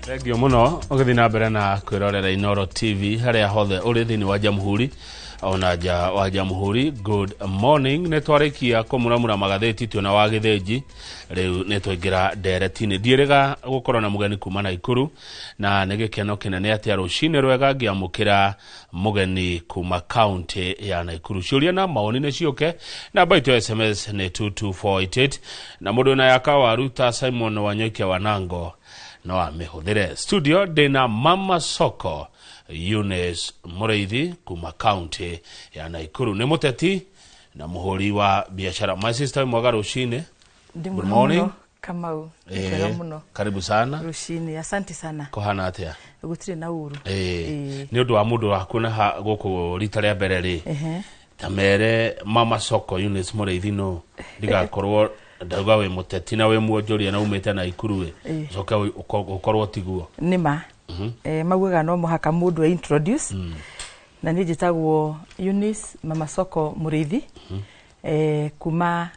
Thengio muno ugithi na mbere na kwirorera Inooro TV haria hothe uri thini wa Jamhuri ona nja wa Jamhuri. Good morning, netwarikia kumuramura magatheti tuna wa githenji riu netwingira nderetini ndieriga gukorwo na mugeni kuma Naikuru na nigikeno kinene atia rucini rwega ngiamukira mugeni kuma county ya Naikuru. Ciuria na maoni ne cioke na baito SMS ne 22488 na mundu na yakawa Ruta Simon Wanyoike Wanango no amehudhire studio dena Mama Soko Eunice Mureithi kuma county ya Naikuru. Ni muteti na muhuri wa biashara. My sister mwega rucini. Good morning. Kamau. Muno. Karibu sana. Rucini, asante sana. Kohana atia? Gutire na uru. Ni undu wa mundu wakuna ha guku rita ria mbere ri. Tamere Mama Soko Eunice Mureithi no ndigakorwo ndauga we muteti na we muonjoria na umete na Naikuru we. Coka ukorwo tiguo. Nima. Maguga no muhaka mundu introduce. Na ni jitagwo Eunice Mama Soko Mureithi. Kuma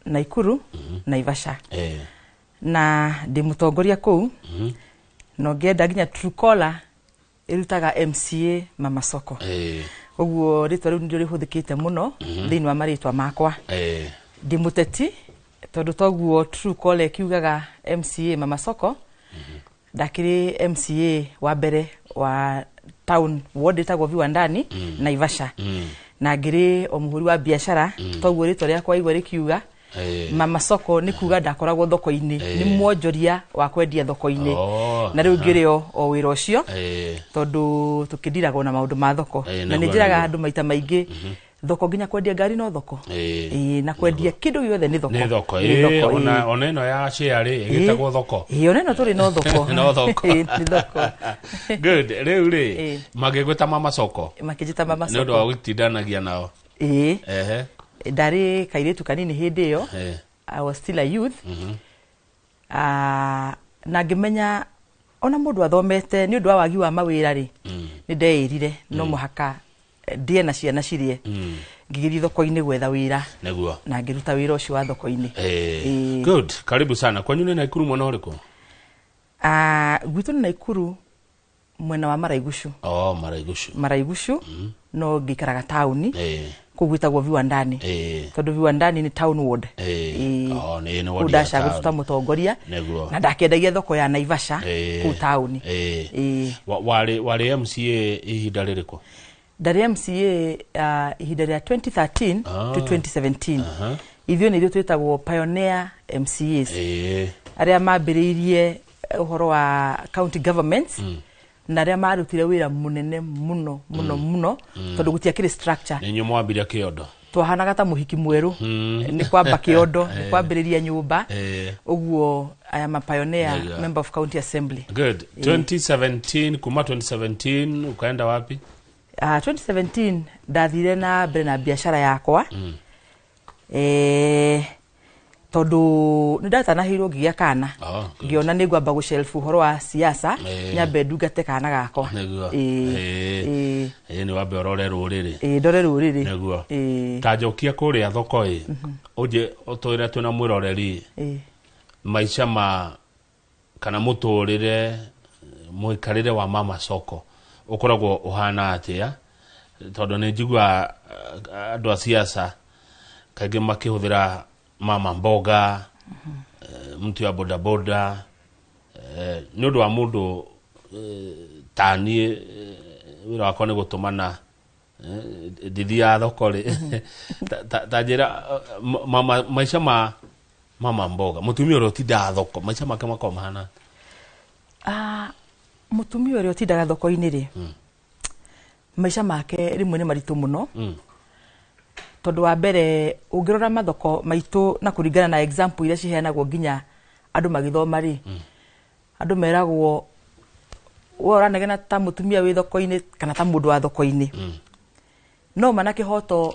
Naikuru, Naivasha. Na ndi mutongoria kuu. No ngenda nginya Truecaller irutaga MCA Mama Soko. Uguo ritwa riu ndio rihuthikite muno thini wa maritwa makwa. Ndi muteti tondu toguo Truecaller kiugaga MCA Mama Soko. Dakiri MCA wa mbere wa town ward itagwo Viwandani Naivasha. Na ngiri omuhuri wa biashara toguo ritwa riakwa igwe rikiuga Mama Soko ni kuga ndakoragwo thoko-ini ni mwonjoria wa kwendia thoko-ini. Na riu ngirio o wira ucio tondu tukidiragwo na maundu ma thoko na ni njiraga andu maita maingi thoko nginya kwendia ngari no thoko na kwendia kindu giothe ni thoko. Ni thoko ona ino ya share igitagwo thoko. Ona ino turi no thoko. No thoko. Ni thoko. Good. Riu ri magigwita Mama Soko. Makijita Mama Soko. Ni undu wa gutindanagia nao. Dari kairetu kanini hindi yo. I was still a youth. Na ngimenya ona mundu athomete ni undu wa wagi wa mawira ri ni ndeirire no muhaka ndie na ciana cirie ngigiri thoko-ini gwetha wira neguo na ngiruta wira ucio wa thoko-ini. Good. Karibu sana. Kwanyu ni Naikuru mwena uriku? Gwitu ni Naikuru mwena wa Maraigushu. Maraigushu. No ngikaraga tauni. Kugwitagwo Viwandani. Tondu Viwandani ni town ward. Ni ward. Udasha gututa mutongoria. Na ndakendagia thoko ya Naivasha ku tauni. Wale MCA ihinda ririko? Ndari MCA ihinda ria 2013 to 2017. Ithio ni ithio twitagwo pioneer MCAs. Aria mambiriirie uhoro wa county governments. Na aria marutire wira munene muno tondu gutiakire structure. Ni nyu mwambiria kiondo. Twahanaga ta muhiki mweru ni kwamba kiondo ni kwambiriria nyumba. Uguo I am a pioneer member of county assembly. Good. 2017 kuma 2017 ukaenda wapi? 2017 ndathire na mbere na biashara yakwa. Tondu ndatanahirwo ngigia kana ngiona ni ngwamba gushelfu horo wa siasa nyambe ndungate kana gakwa. Ni wambe orore ruriri. Ndore ruriri. Neguo. Tajokia kuria thoko uje otoira tuna mwiroreri maisha ma kana muturire muikarire wa Mama Soko ukoragwo uhana atia tondu ni njigua andu a siasa kaige makihuthira mama mboga mtu ya bodaboda ni undu wa mundu tani wira wakwa ni gutumana dithia thoko ri tajira maisha ma mama mboga mutumia uri utinda thoko maisha make makoma hana? Mutumia uri utindaga thoko-ini ri maisha make rimwe ni maritu muno. Tondu wa mbere ungirora mathoko maitu na kuringana na example ira ciheanagwo nginya andu magithoma ri andu meragwo wora negena ta mutumia wi thoko-ini kana ta mundu wa thoko-ini. No manake hoto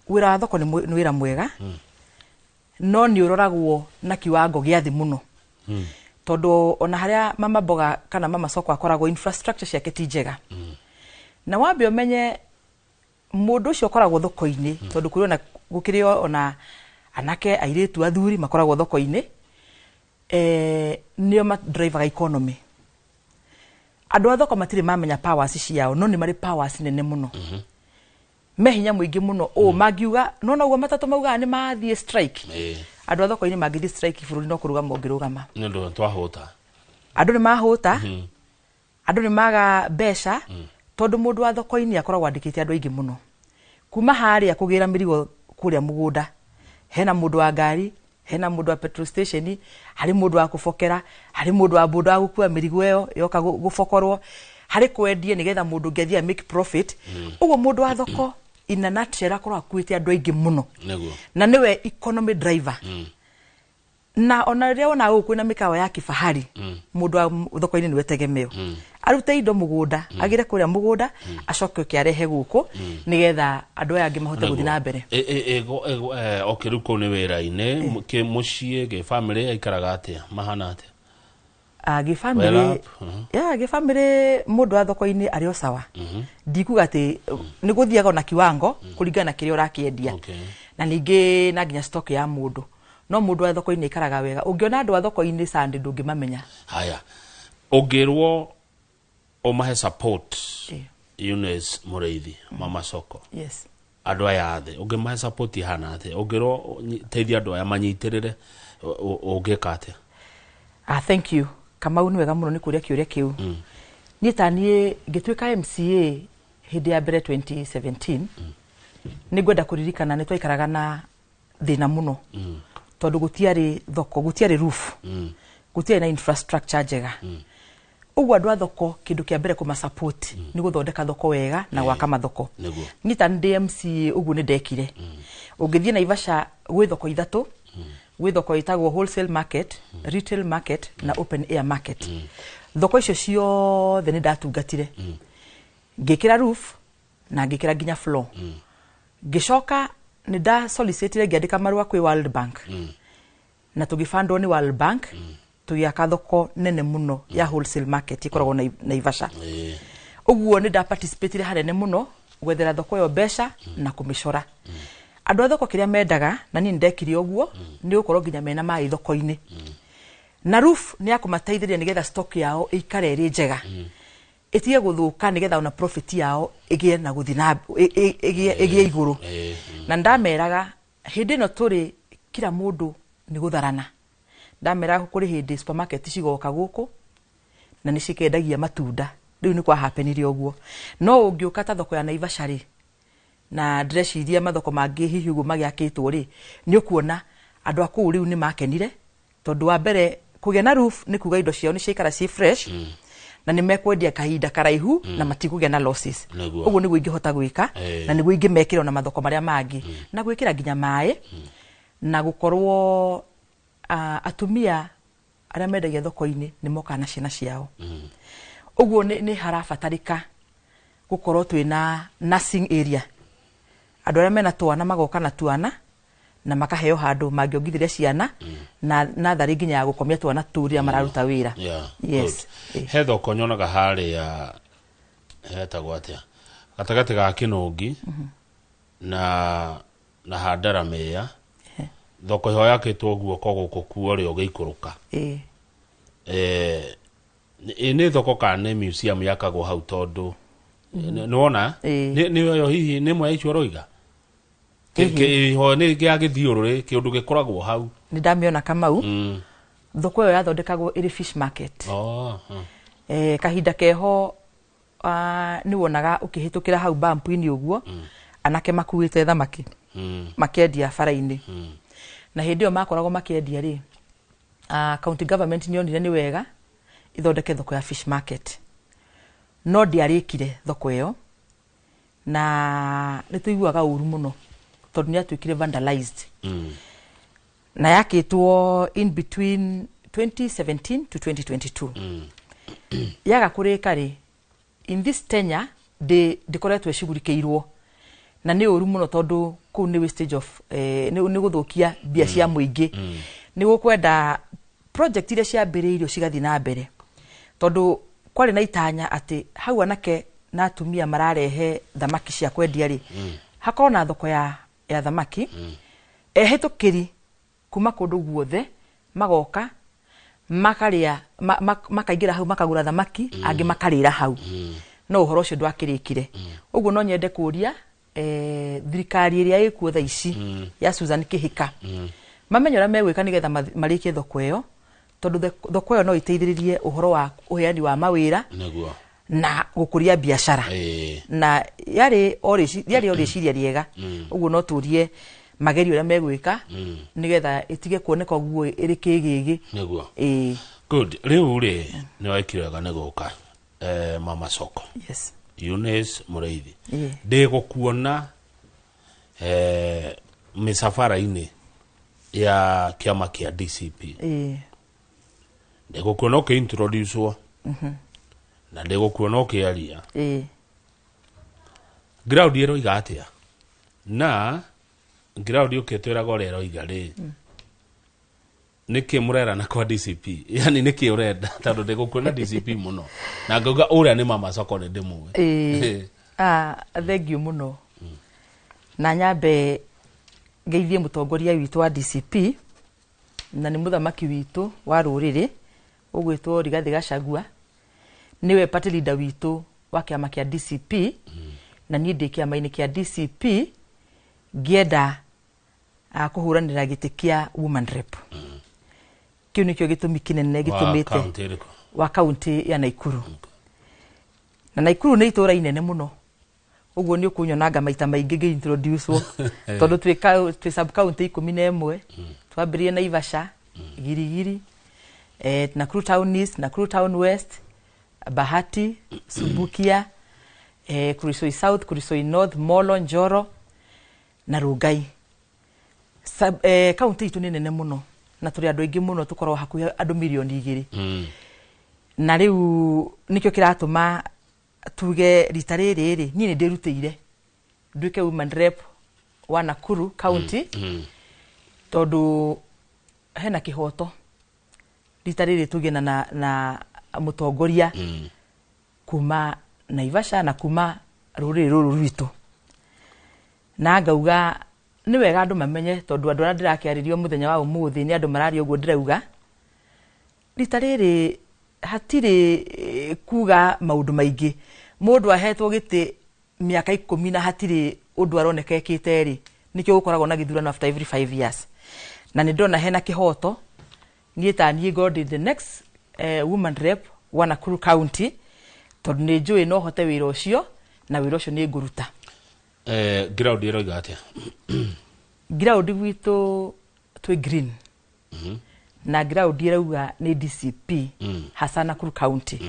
wira wa thoko ni wira mwega. No ni uroragwo na kiwango gia thi muno. Tondu ona haria Mama Mboga kana Mama Soko akoragwo infrastructure ciake ti njega. Na wambe umenye mundu ucio koragwo thoko-ini tondu kuri ona gukirio ona anake airetu athuri makoragwo thoko-ini nio ma driver economy andu a thoko matire mamenya powers ciao no ni mari powers nene muno mehinya muingi muno magiuga no no matatu mauga ni mathie strike andu a thoko ini magithie strike bururi no kuruga mongirugama ndo twahuta andu ni mahuta andu ni maga besha tondu mundu wa thoko ini akoragwo andikite andu aingi muno kuma haria kugira mirigo kuria mugunda hena mundu wa ngari hena mundu wa petrol station hari mundu wa kufokera hari mundu wa boda gukua mirigo yo yoka gufokorwo hari kwendie nigetha mundu ngethia make profit ugo mundu wa thoko ina natchera korwa akuite andu aingi muno na niwe economy driver na ona reo na ukwina mikawa ya kifahari mundu wa thoko ini niwe tegemeo arute indo mugunda agire kuria mugunda acoke kiarehe guku nigetha andu aya angi mahote guthi na mbere okiru ko ni wira-ine ke mucie ge family aikaraga atia mahana atia ge family ge family mundu wa thoko ini ari o sawa ndikuga ati ni guthiaga na kiwango kuringana kiria urakiendia na ningi na nginya stock ya mundu no mundu wa thoko ini ikaraga wega ungiona andu wa thoko ini sande ndungimamenya haya ongirwo o mahe support Eunice Mureithi mama soko yes andu aya athe ungimahe support hana athe ongirwo teithia andu aya manyitirire ungika atia thank you Kamau ni wega muno ni kuria kiuria kiu ni tanie ngitwika MCA hindi ya mbere 2017 ni gwenda kuririkana ni twaikaraga na thina muno tondu gutiari thoko gutiari roof gutiari na infrastructure njega ugu andu a thoko kindu kia mbere kuma support ni guthondeka thoko wega na gwaka mathoko ni ta DMC ugu ni ndekire ungithie na Ivasha gwi thoko ithatu gwi thoko itagwo wholesale market retail market na open air market thoko icio ciothe ni ndatungatire ngikira roof na ngikira nginya floor ngicoka ni da solicitire ngiandika marua kwi World Bank na tugifandwo ni World Bank tugiaka thoko nene muno ya wholesale market ikoragwo na Ivasha uguo ni da participate harene muno gwethera thoko yo besha na kumicora andu a thoko kiria mendaga na ni ndekire uguo ni ukorwo nginya mena mai thoko-ini na roof ni akumateithiria nigetha stock yao ikare iri njega itige guthuka nigetha ona profit yao igie na guthina igie iguru na ndameraga hindi no turi kila mundu ni gutharana ndameraga kuri hindi supermarket cigoka guku na ni cikendagia matunda riu ni kwa hapenirie uguo no ungiuka ta thoko ya Naivasha ri na ndreciria mathoko mangi hihi uguo magiakitwo ri ni ukuona andu aku riu ni makenire tondu wa mbere kugia na roof ni kuga indo ciao ni ciikara ci fresh na ni mekwendia kahinda karaihu na matikugia na losses uguo ni gwingihota gwika na ni gwingimekira na mathoko maria mangi na gwikira nginya mai na gukorwo atumia aria mendagia thoko-ini ni moka na ciana ciao uguo ni harabatarika gukorwo twina nursing area andu aria mena twana magoka na twana na makaheo handu mangiongithiria ciana na nathari nginya ya gukomia twana turia mararuta wira yes he thoko nyonaga haria hetagwo atia gatagati ga Kinungi na Handara Meya thoko yo yakitwo guoko guku kuo rio giikuruka ni thoko kana museum yakagwo hau tondu nona ni yo hihi ni mwe icio roiga ho ni giagithiururi kiundu gikoragwo hau ni ndamiona Kamau thoko yo yathondekagwo iri fish market kahinda keho ni wonaga ukihitukira hau bump-ini uguo anake makuite thamaki makendia bara-ini na hindi yo makoragwo makendia ri county government ni onire ni wega ithondeke thoko ya fish market no ndiarikire thoko iyo na nituiguaga uru muno tondu ni atwikire vandalized na yakitwo in between 2017 to 2022 yaga kurika ri in this tenure ndikoretwo ecugurikeirwo na ni uru muno tondu ku ni wastage of ni guthukia bia cia muingi ni gukwenda project ile ciambiriirio cigathi na mbere tondu kwari na itanya ati hau anake na atumia mararehe thamaki cia kwendia ri hakorwo na thoko ya thamaki ehitukiri kuma kundu guothe magoka makaria makaingira hau makagura thamaki angi makarira hau no uhoro ucio ndwakirikire uguo no nyende kuria thirikari iria ikuo tha ici ya Susan Kihika mamenyora megwika nigetha marikie thoko iyo tondu thoko iyo no iteithiririe uhoro wa uheani wa mawira na gukuria biashara na yari oriciria riega uguo no turie mageri uria megwika nigetha itige kuoneka guo iri kigigi niguo good riu ri ni waikirega ne guka Mama Soko yes Eunice Mureithi ndigukuona misafara-ini ya kiama kia DCP ndigukuona ukiintroducewa na ndigukuona ukiaria ground iro igatia na ground ukitwiraga urero igari niki murera na kwa DCP yani niki urenda tondu ndigukuona DCP muno na ngauga uria ni Mama Soko ni ndimwe thank you muno na nyambe ngeithie mutongoria witu wa DCP na ni muthamaki witu wa ruriri ugwitwo Rigathi Gachagua niwe party leader witu wa kiama kia DCP na ni ndi kiama-ini kia DCP ngienda kuhuranira giti kia woman rep kiu nikio gitumi kinene gitumite wa county ya Naikuru na Naikuru ni itura inene muno uguo ni ukunyonanga maita maingi ngi introduce tondu twi sub county 11 twambirie na Ivasha Girigiri Nakuru Town East Nakuru Town West Bahati Subukia Kurisoi South Kurisoi North Molo Njoro na Rugai county itu ni nene muno na turi andu aingi muno tukorwo hakuhi andu milioni 2 na riu nikio kiratuma tuge ritariri ni ndirutire nduike woman rep wa Nakuru county tondu hena kihoto ritariri tuge na mutongoria kuma Naivasha na kuma ruriri ruru rwitu na ngauga ni wega andu mamenye tondu andu ndirakiaririo muthenya wa umuthi ni andu marari uguo ndirauga ritariri hatiri kuga maundu maingi mundu ahetwo giti miaka 10 na hatiri undu aronekekite ri nikio gukoragwo na githurano after every 5 years na ni ndona hena kihoto ni etani god the next woman rep wa Nakuru county tondu ni njui no hote wira ucio na wira ucio ni nguruta ground iro igatia ground gwitu twi green na ground irauga ni DCP hasa Nakuru county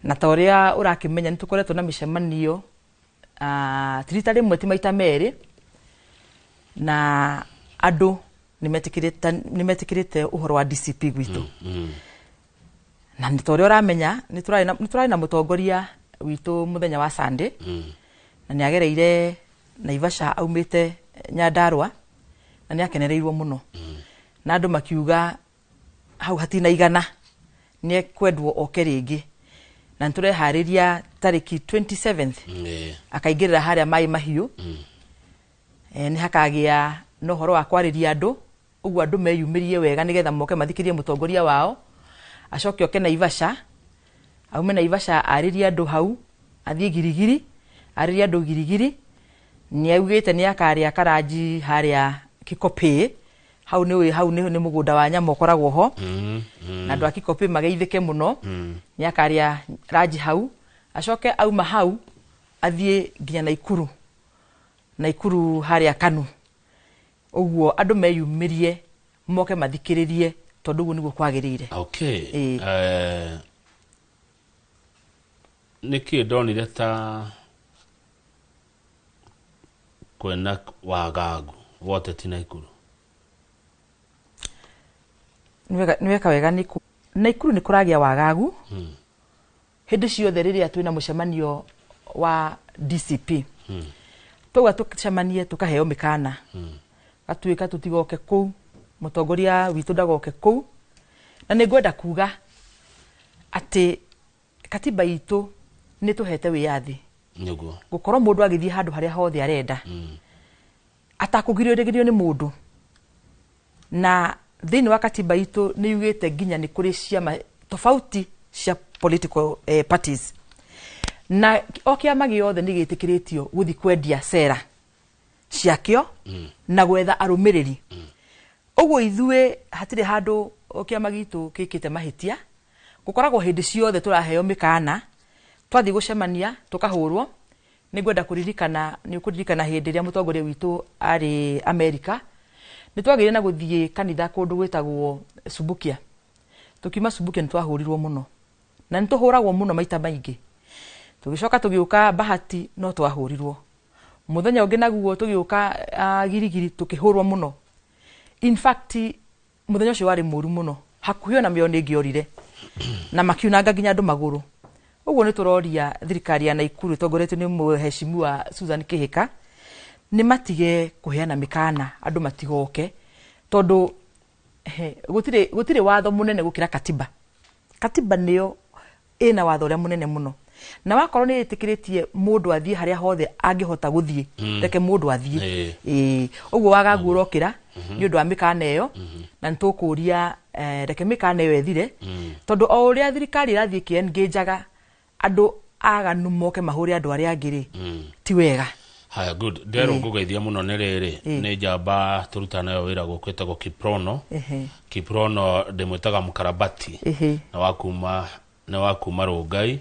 na toria urakimenya ni tukoretwo na mishemanio tirita rimwe ti maita meri na andu nimetikirite uhoro wa DCP gwitu na ni toria uramenya ni turai na mutongoria witu muthenya wa Sunday na ni agereire Naivasha aumite Nyandarua na ni akenereirwo muno na andu makiuga hau hatina igana ni kwendwo oke ringi na nturehariria tariki 27th akaingirira haria mai mahiu ni hakagia no horo wa kwariria andu uguo andu meyumirie wega nigetha moke mathikirie mutongoria wao acoke oke Naivasha aume Naivasha ariria andu hau athie Girigiri ariria andu Girigiri ni augite ni akaria karaji haria Kikopi hau ni mugunda wa nyama ukoragwo ho na andu Kikopi mageithike muno ni akaria raji hau acoke auma hau athie nginya Naikuru haria Kanu uguo andu meyumirie moke mathikiririe tondu guo niguo kwagirire okay niki ndonire ta kwena wagagu wote ti Naikuru niweka wega Naikuru ni kuragia wagagu hindi ciothe riria twina mucemanio wa DCP twa tukicemanie tukaheo mikana atuika tutigoke kuu mutongoria witu ndagoke kuu na ningwenda kuga ati katiba itu ni tuhete wiyathi niguo gukorwo mundu agithie handu haria hothe arenda atakugiriririo ni mundu na thini wa katiba itu ni yugite ginya ni kuri ciama tofauti cia political parties na okiama giothe ni gitikiritio guthi kwendia sera ciakio na gwetha arumiriri uguo ithue hatire handu okiama gitu kikite mahitia gukoragwo hindi ciothe turaheo mikana twathi gucemania tukahurwo ni gwenda kuririkana ni ukuririkana hindi ria mutongoria witu ari America ni twagire na guthie kanitha kundu gwitagwo Subukia tukima Subukia ni twahurirwo muno na ni tuhuragwo muno maita maingi tugicoka tugiuka Bahati no twahurirwo muthenya ungi naguo tugiuka Girigiri tukihurwo muno in fact muthenya ucio wari muru muno hakuhio na mio ningiorire na makiunanga ginya andu maguru uguo ni turoria thirikari ya Naikuru tongoretio ni muheshimiwa Susan Kihika ni matige kuheana mikana andu matigoke tondu gutire watho munene gukira katiba niyo ina watho ria munene muno na wakorwo ni itikiritie mundu athie haria hothe angihota guthie reke mundu athie uguo wagaguo okira ni undu wa mikana iyo na nitukuria reke mikana iyo ethire tondu o uria thirikari irathie kiengajaga andu aganu moke mahure andu aria angiri ti wega. Haya, good. Dero ngugeithia muno ni riri ni njamba turuta nayo wira gukwetagwo Kiprono. Kiprono ndimwitaga mukarabati na wakuma Rongai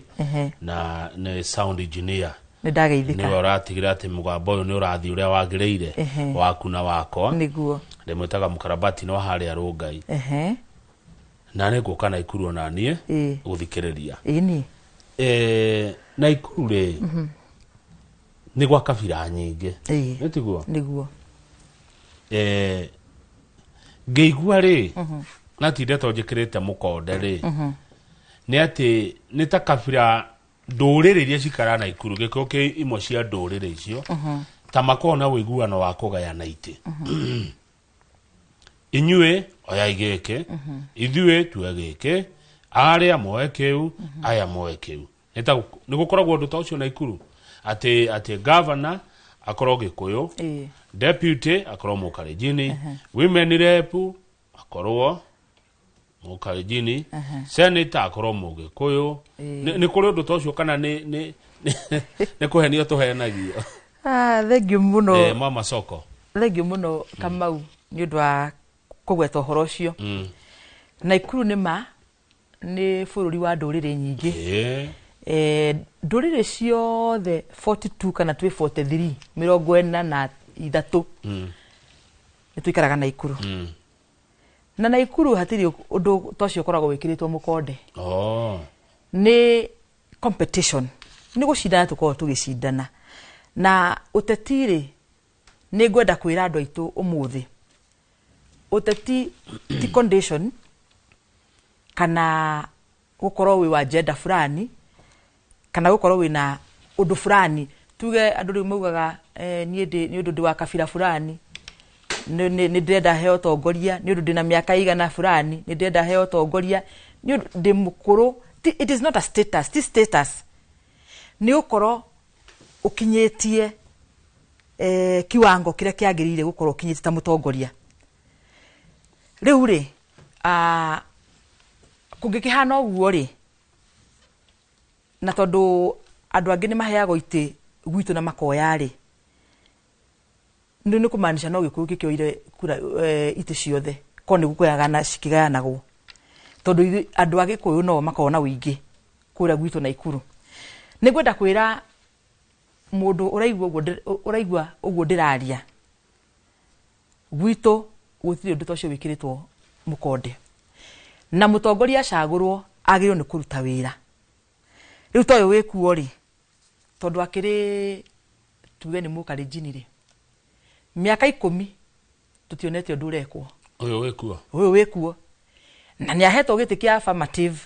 na ni sound engineer. Ni ndageithika. Ni uratigira ati mugambo uyu ni urathi uria wagiriire waku na wakwa. Niguo. Ndimwitaga mukarabati no haria Rongai. Na ni guka Naikuru na nie guthikiriria. Ni. Naikuru ri ni gwa kabira nyingi nitiguo ngeigua ri natinde tonjikirite mukonde ri ni ati ni ta kabira ndurire iria cikara Naikuru giko ki imwe cia ndurire icio ta makona wiguano wa kugayana ite inyue oya igeke ithue tuegeke aria moe kiu aya moe kiu ni gukoragwo ndu ta ucio Naikuru ati governor akoro Gikuyu deputy akoro Mukalenjini women rep akoro Mukalenjini senator akoro Mugikuyu ni kuri ndu ta ucio kana ni kuhenio tuhenagio. Thank you muno Mama Soko. Thank you muno Kamau ni undu wa kugweta uhoro ucio. Naikuru ni bururi wa ndurire nyingi. Ndurire ciothe 42 kana 43 43 ni tuikaraga Naikuru. Na Naikuru hatiri undu tocio koragwo wikiritwo mukonde. Ni competition. Ni gucindana tukorwo tugicindana. Na utetiri ni gwenda kwira andu aitu umuthi. Uteti ti condition kana gukorwo wi wa gender fulani kana gukorwo wi na undu fulani tuge andu ri maugaga ni undu wa kabira fulani ni ndenda heo tongoria ni undu ndina miaka igana fulani ni ndenda heo tongoria ni undu ndi mukuru. It is not a status. This status ni ukorwo ukinyetie kiwango kire kiagirire gukorwo ukinyetie ta mutongoria. Riu ri kungikihana uguo ri na tondu andu angi ni maheago ite gwitu na makoya ri ni kumaanisha no Gikuyu gikioire kura ite ciothe ko ni gukuyagana cikigayanagwo tondu andu a Gikuyu no makona wingi kura gwitu Naikuru. Ni gwenda kwira mundu uraigwa uguo ndiraria gwitu gutiri undu tocio wikiritwo mukonde na mutongoria acagurwo agirwo ni kuruta wira. Riu toyo wikuo ri tondu akiri tuge ni Mukalenjini ri miaka 10 tutionete undu urekwo uyu wikuo na ni ahetwo giti kia affirmative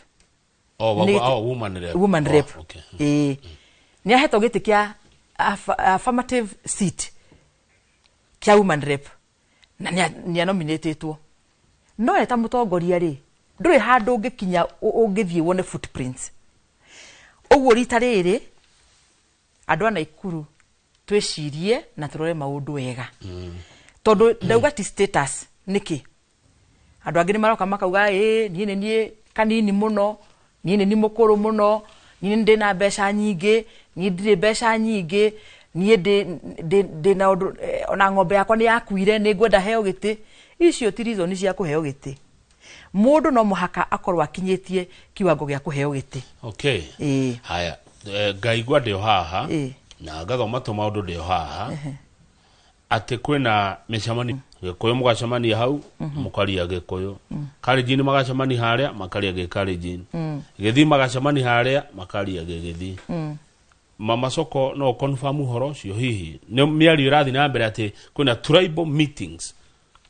woman rep ni ahetwo giti kia affirmative seat kia woman rep na ni nominatetwo no eta mutongoria ri nduri handu ungikinya ungithie wone footprints uguo rita riri andu a Naikuru twicirie na turore maundu wega tondu ndauga ti status niki andu angĩ nĩ maroka makauga niĩ kanini muno, niĩ nĩ mũkũrũ muno, niĩ ndĩ na mbeca nyingĩ, niĩ ndirĩ mbeca nyingĩ, niĩ ndĩ na ũndũ ona ng'ombe yakwa nĩ yakuire nĩ ngwenda heo gĩtĩ. Icio ti reason cia kũheo gĩtĩ. Mũndũ no mũhaka akorwo akinyĩtie kiwango gĩa kũheo gĩtĩ. Okay. Haya, ngaigua ndĩ haha na ngathoma tu maũndũ ndĩ haha. Atĩ kwĩna mĩcemanio Gĩkũyũ mũgacemania hau mũkaria Gĩkũyũ, Kalenjin magacemania harĩa makaria Gĩkalenjin, Gĩthii magacemania harĩa makaria Gĩgĩthii. Mama Soko no confirm uhoro ũcio hihi nĩ mĩario ĩrathiĩ na mbere atĩ kwĩna tribal meetings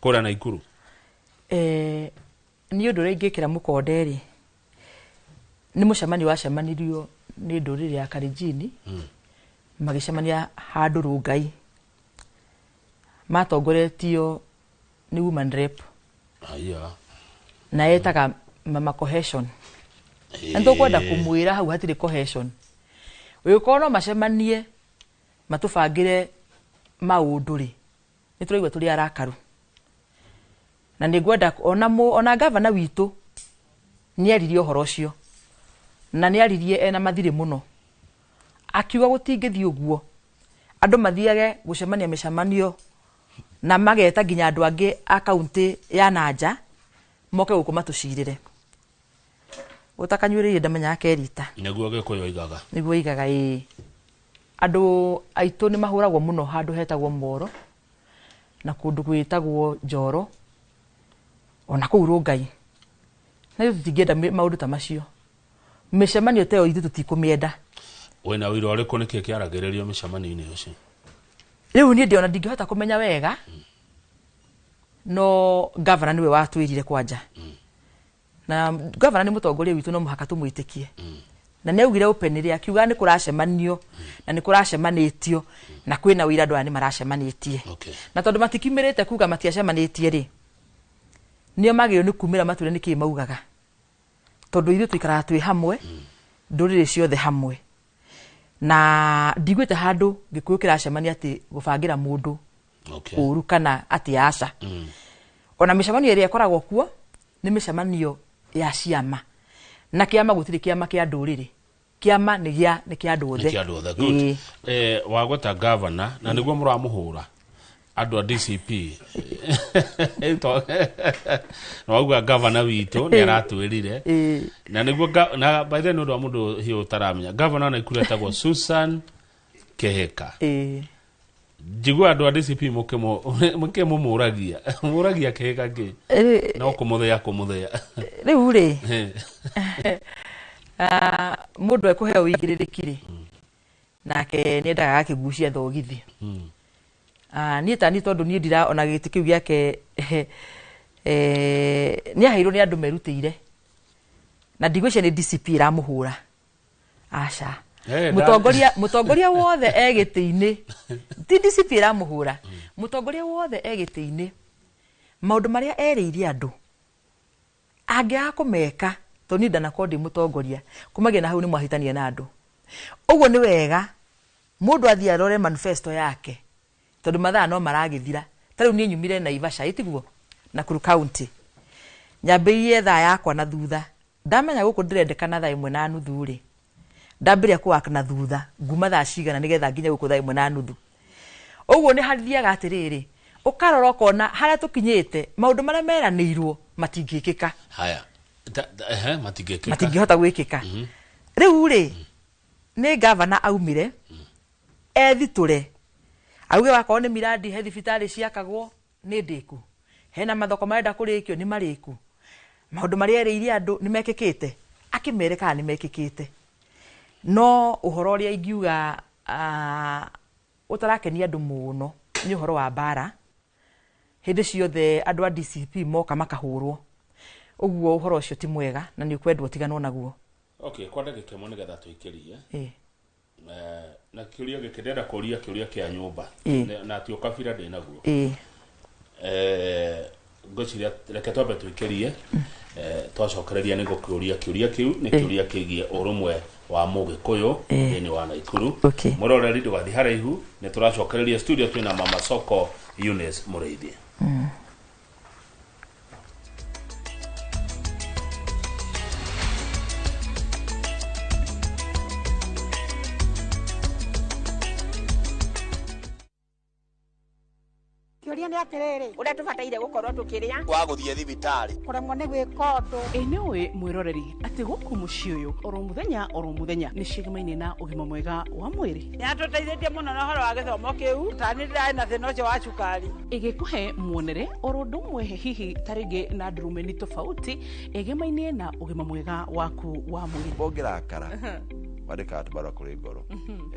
kũrĩa Naikuru? Nĩ ũndũ ũrĩa ingĩkĩra mũkonde-rĩ, nĩ mũcemanio wacemanirio nĩ ndũrĩrĩ ya Kalenjin magĩcemania handũ Rũngai, matongoretio nĩ woman rep na etaga Mama Cohesion. Nĩtũkwenda kũmwĩra hau hatirĩ cohesion. Ũyũkorwo no macemanie matũbangĩre maũndũ-rĩ, nĩtũraigua tũrĩ arakaru. Na nĩngwenda ona gavana witũ nĩaririe ũhoro ũcio na nĩaririe ena mathirĩ mũno, akiuga gũtingĩthiĩ ũguo, andũ mathiage gũcemania mĩcemanio na mageta nginya andũ angĩ a kaunti ya nanja moke gũkũ matũcirĩre. Utakanyuĩrĩire ndamenya Kerita nĩguo Gĩkũyũ oigaga. Nĩguo oigaga andũ aitũ nĩ mahũragwo mũno handũ hetagwo Moro na kũndũ gwĩtagwo Njoro ona kũu Rũngai. Na tũtingĩenda maũndũ ta macio. Mĩcemanio ta ĩyo ithuĩ tũtikũmĩenda. Wĩna ũira ũrĩkũ nĩkĩ kĩaragĩrĩrio mĩcemanio-inĩ ũcio? Rĩu niĩ ndĩona ndingĩhota kũmenya wega, no gavana nĩwe watwĩrire kwanja. Na gavana nĩ mũtongoria witũ no mũhaka tũmwĩtĩkie. Na nĩaugire openly akiuga nĩ kũracemanio na nĩ kũracemanĩtio na kwĩna ũira andũ aya nĩ maracemanĩtie. Na tondũ matikiumĩrĩte kuga matiacemanĩtie-rĩ, nĩo magĩrĩirwo nĩ kumĩra matũre nĩkĩ maugaga. Tondũ ithuĩ tũikaraga twĩ hamwe, ndũrĩrĩ ciothe hamwe. Na ndigwĩte handũ Gĩkũyũ kĩracemania atĩ gũbangĩra mũndũ ũru kana atĩ aca. Ona mĩcemanio ĩrĩa ĩkoragwo kuo nĩ mĩcemanio ya ciama. Na kĩama gũtirĩ kĩama kĩa ndũrĩrĩ. Kĩama nĩ kĩa andũ othe. Nĩ kĩa andũ othe. Good. Wagweta gavana na nĩguo mũramũhũra andũ a DCP. Na wauga gavana witũ nĩ aratwĩrire. Na nĩguo na by the way nĩ mũndũ hiũ taramenya. Gavana Naikuru etagwo Susan Keheka. Njigua andũ a DCP mũkĩmũmũragia. Mũragia Keheka kĩ? No kũmũthea. Rĩu-rĩ mũndũ ekũheo ũigĩrĩrĩki-rĩ nake nĩendaga akĩgucia thogithi. Niĩ tani tondũ niĩ ndiraona gĩtĩ kĩu gĩake nĩaheirwo nĩ andũ merutĩire na ndigwĩciria nĩ DCP ĩramũhũra. Aca. Mũtongoria wothe gĩtĩ-inĩ ti DCP ĩramũhũra. Mũtongoria wothe gĩtĩ-inĩ maũndũ marĩa erĩire andũ angĩaga kũmeka, tondũ niĩ ndanakorwo ndĩ mũtongoria, kumagia na hau nĩ mwahĩtania na andũ. Ũguo nĩ wega mũndũ athiĩ arore manifesto yake, tondũ mathaa no maragĩthira. Ta rĩu niĩ nyumire Naivasha ĩtiguo Nakuru County, nyambĩrĩirie thaa yakwa na thutha, ndamenya gũkũ ndĩrendekana thaa 1:30-rĩ, ndambĩrĩria kũwaka na thutha nguma thaa cigana nĩgetha nginya gũkũ thaa 1:30. Ũguo nĩ hathiaga atĩrĩrĩ, ũkarora ũkona harĩa tũkinyĩte maũndũ marĩa meranĩirwo matingĩkĩka. Haya. Matingĩhota gwĩkĩka. Rĩu-rĩ nĩ gavana aumire ethitũre auge wakorwo nĩ miradi he thibitarĩ ciakagwo nĩ ndĩku, hena mathoko marenda kũrĩkio nĩ marĩku, maũndũ marĩa erĩire andũ nĩ mekĩkĩte, akĩmere kana nĩ mekĩkĩte. No ũhoro ũrĩa ingiuga ũtarakenia andũ mũno nĩ ũhoro wa mbara. Hĩndĩ ciothe andũ a DCP moka makahũrwo. Ũguo ũhoro ũcio ti mwega na nĩ ũkwendwo tiganwo naguo. Okay, kwa ndagĩka ĩmwe nĩgetha tũikĩrie. Na kĩũria gĩkĩ ndĩrenda kũria kĩũria kĩa nyũmba na ti ũkabira ndĩ naguo. Ngwĩciria reke twambe tũikĩrie twacokereria nĩ gũkĩũria kĩũria kĩu nĩ kĩũria kĩgiĩ ũrũmwe wa Mũgĩkũyũ thĩinĩ wa Naikuru. Mũroreri ndũgathiĩ haraihu, nĩ tũracokereria studio twĩna Mama Soko Eunice Mũrĩithi. Kĩũria nĩ atĩrĩrĩ, ũrĩa tũbataire gũkorwo tũkĩrĩa wa gũthiĩ thibitarĩ kũremwo nĩ gwĩka ũndũ. Nĩũĩ mwĩroreri atĩ gũkũ mũciĩ ũyũ oro mũthenya nĩ ciĩgemaine na ũgima mwega wa mwĩrĩ. Nĩatũteithĩtie mũno na ũhoro wa gĩthomo kĩu, tani ndĩrarĩ na thĩna ũcio wa cukari. Ĩgĩkũhe muonere oro ũndũ ũmwe hihi tarĩngĩ na ndurumeni tofauti ĩgemaine na ũgima mwega waku wa mwĩrĩ. Ũngĩrakara wandĩkaga tũbarũa kũrĩ ngoro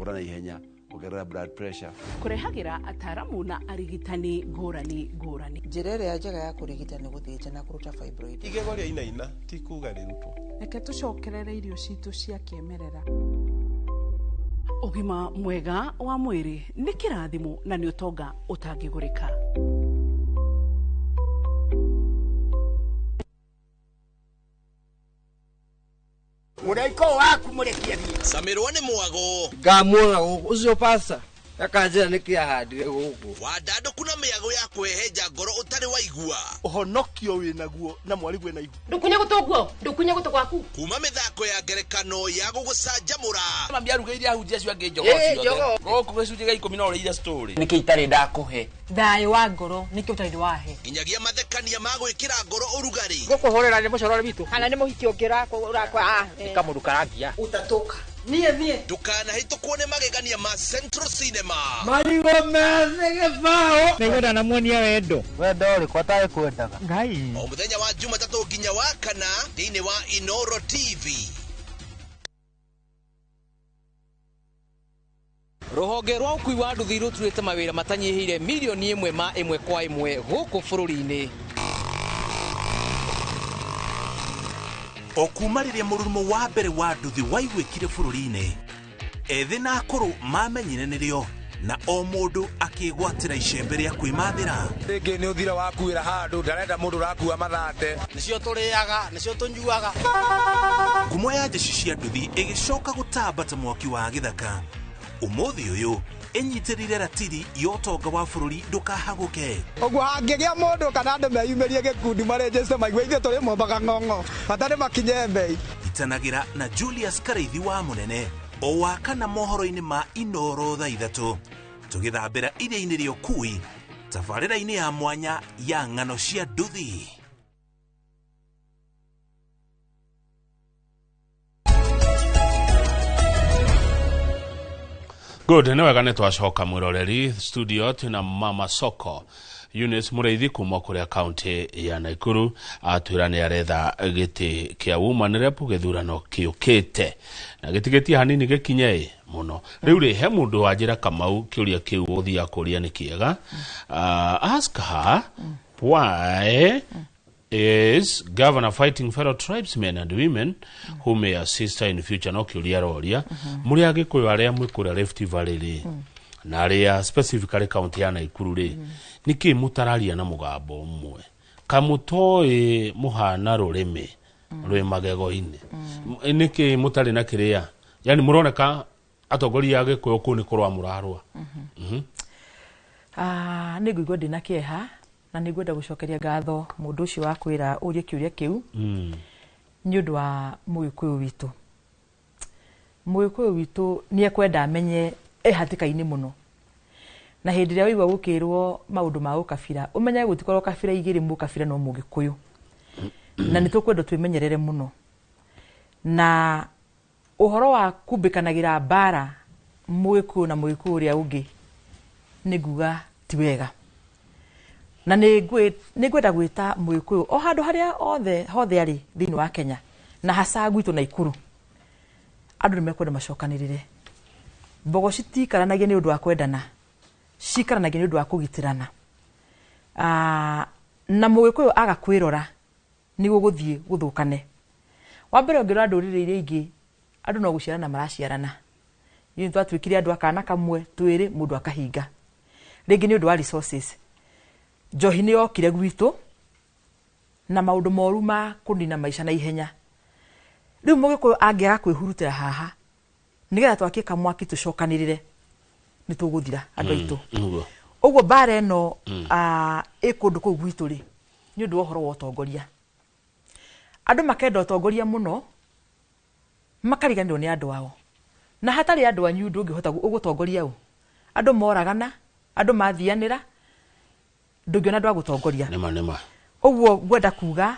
ũra na ihenya ũgerera blood pressure. Kũrehagĩra ataramu na arigitani ngũrani. Njĩra ĩrĩa njega ya kũrigita nĩ gũthĩnja na kũruta fibroid. Igego rĩa inaina ti kuga rĩrutwo. Reke tũcokerere irio citũ cia kĩmerera. Ũgima mwega wa mwĩrĩ nĩ kĩrathimo na nĩ ũtonga ũtangĩgũrĩka. mũraiko waku mũrekia thiĩ Samirwo nĩ mwago ngamuona ũcio pasta akanjĩra nĩkĩ ahandire gũkũ wandandũku na mĩago ya kwehenja ngoro ũtarĩ waigua ũhonokio wĩnaguo na mwarigu wĩna igua Ndukunye gũtũ gwaku kuma mĩthako ya ngerekano ya gũgũcanjamũra mambiarugĩire ahunjia cio angĩ njogo ciothe gũkũ gĩcunjĩ gĩa 10 no ũrĩire story nĩkĩ itarĩ ndakũhe thayũ wa ngoro nĩkĩ ũtarĩ wahe nginyagia mathekania ma gwĩkĩra ngoro ũrugarĩ gũkũhũrĩra nĩ mũcorore witũ kana nĩ mũhiki ũngĩrakwa kamũndũ karangia utatoka ndũkanahĩtũkwo nĩ magegania ma Central Cinema marigo mese gĩbaũ nĩgwenda na muonia wendo ũrĩkũ atarĩ kwendaga ngai o mũthenya wa Jumatatũ nginya wa Kana thĩinĩ wa Inoro TV. Rũhonge rwa ũkui wa nduthi rũturĩte mawĩra matanyihĩire milioni 1 ma 1 kwa 1 gũkũ bũrũri-inĩ. O kuma rĩrĩa mũrurumo wa mbere wa nduthi waiguĩkire bũrũri-inĩ ethĩ na akũrũ mamenyire nĩrĩo na o mũndũ akĩgwatĩra icembe rĩa kwĩmathĩra. Rĩngĩ nĩ ũthira wakuĩra handũ ndarenda mũndũ ũrakua mathate nĩcio tũrĩaga nĩcio tũnyuaga. Ngumo ya njeci cia nduthi ĩgĩcoka gũtambata mwaki wa gĩthaka. Ũmũthĩ ũyũ enyitĩrĩire ratiri ya ũtonga wa bũrũri ndũkahagũke. Ũguo hangĩgĩa mũndũ kana andũ meyumĩrie gĩkundi marĩnjĩce maigua ithuĩ tũrĩ mombaga ng'ong'o hatarĩ makinye mbei. Itanagĩra na Julius Karaithi wa Mũnene o wa kana mohoro-inĩ ma Inoro thaa 3 tũgĩthambĩra iria-inĩ rĩa ũkui tabarĩra-inĩ ya mwanya ya ng'ano cia nduthi. Good, nĩ wega nĩ twacoka mwĩroreri studio twĩna Mama Soko Eunice Mũrĩithi kuma kũrĩa kaunti ya Naikuru atwĩra nĩ aretha gĩtĩ kĩa woman rep gĩthurano kĩũkĩte na gĩtigĩtie hanini gĩkinye mũno rĩu rĩ he mũndũ wanjĩra Kamau kĩũria kĩu ũthia kũria nĩ kĩega ask her why is governor fighting fellow tribesmen and women who may assist her in future no kĩũria roria mũrĩ agĩkũyũ arĩa mwĩkũrĩa Rift Valley rĩ na arĩa specifically county ya Naikuru rĩ nĩkĩ mũtararia na mũgambo ũmwe kamũtoĩ mũhana rũrĩmĩ rwĩ magego-inĩ nĩkĩ mũtarĩ na kĩrĩa yani mũroneka atongoria a gĩkũyũ kũu nĩ kũrũa mũrarũa. Nĩ ngũigua ndĩ na kĩeha na nĩ ngwenda gũcokeria ngatho mũndũ ũcio wa kwĩra ũrie kĩũria kĩu nĩ ũndũ wa mũgĩkũyũ witũ. Mũgĩkũyũ witũ nĩ ekwenda amenye hatĩka-inĩ mũno na hĩndĩ ĩrĩa waigua gũkĩrwo maũndũ ma ũkabira ũmenye gũtikorwo kabira igĩrĩ mũkabira no mũgĩkũyũ na nĩ tũkwenda twĩmenyerere mũno na ũhoro wa kumbĩkanagĩra mbara mũgĩkũyũ na mũgĩkũyũ ũrĩa ũngĩ nĩ nguga ti wega na nĩ ngwenda gwĩta mũgĩkũyũ o handũ harĩa hothe arĩ thĩinĩ wa Kenya na hasa gwitũ Naikuru andũ nĩ mekwenda macokanĩrĩre mbogo citikaranagia nĩ ũndũ wa kwendana cikaranagia nĩ ũndũ wa kũgitĩrana na mũgĩkũyũ aga kwĩrora nĩguo gũthiĩ gũthũkane. Wa mbere ũngĩrora ndũrĩrĩ iria ingĩ andũ no gũciarana maraciarana nĩ twatuĩkire andũ akana kamwe twĩrĩ mũndũ akahinga rĩngĩ nĩ ũndũ wa resources. Njohi nĩ yokire gwitũ na maũndũ moru ma kũnina maica na ihenya. Rĩu mũgĩkũyũ angĩaga kwĩhurutĩra haha nĩgetha twakie kamwaki tũcokanĩrĩre nĩ tũgũthira andũ aitũ. Ũguo mbara ĩno ĩkũndũ kũu gwitũ rĩ nĩ ũndũ wa ũhoro wa ũtongoria. Andũ makenda ũtongoria mũno makariganĩrwo nĩ andũ ao na hatarĩ andũ anyu ndũngĩhota ũgũtongoria ũ. Andũ moragana andũ mathianĩra ndũngĩona andũ a gũtongoria Nĩma. ũguo ngwenda kuga